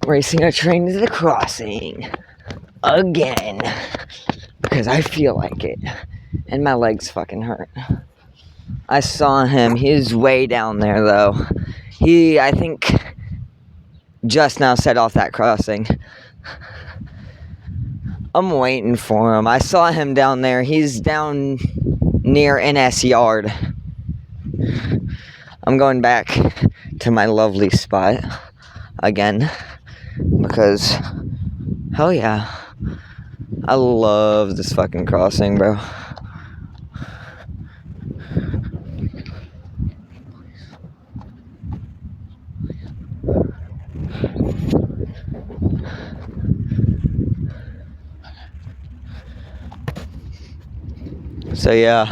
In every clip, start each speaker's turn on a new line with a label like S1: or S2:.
S1: Racing a train to the crossing. Again. Because I feel like it. And my legs fucking hurt. I saw him. He's way down there, though. He, I think, just now set off that crossing. I'm waiting for him. I saw him down there. He's down near NS Yard. I'm going back to my lovely spot again. Because, hell yeah. I love this fucking crossing, bro. So yeah,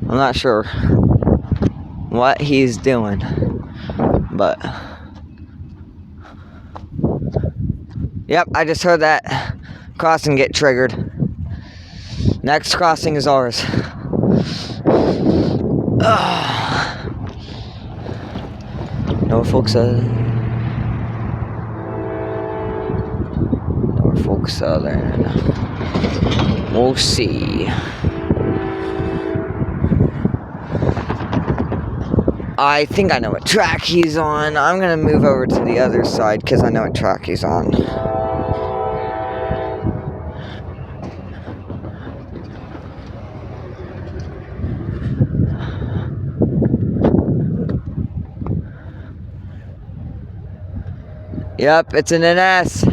S1: I'm not sure what he's doing, but yep, I just heard that crossing get triggered. Next crossing is ours. Norfolk Southern. Norfolk Southern. We'll see. I think I know what track he's on. I'm gonna move over to the other side because I know what track he's on. Yep, it's an NS.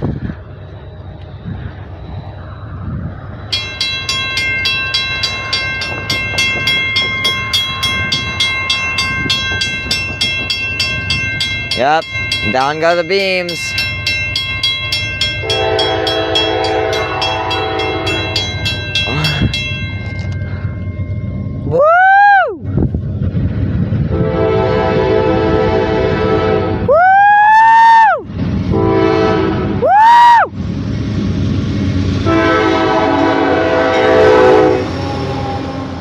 S1: Yep, down go the beams. Woo! Woo! Woo!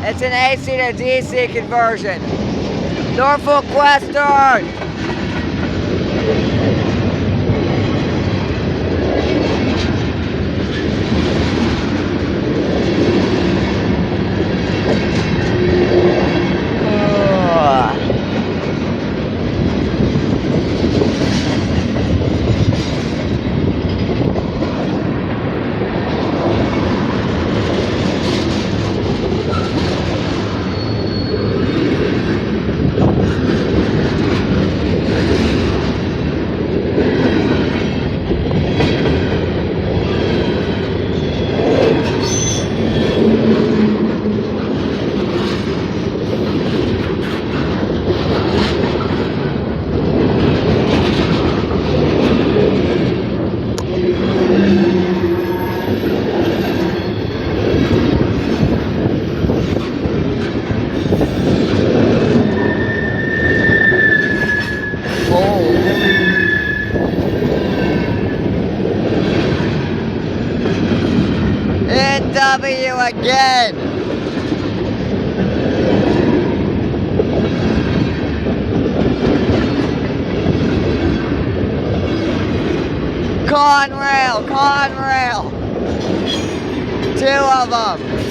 S1: It's an AC to DC conversion. Norfolk Western. NW again. Conrail, Conrail. Two of them.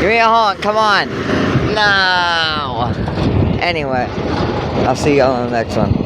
S1: Give me a honk, come on. No. Anyway, I'll see y'all on the next one.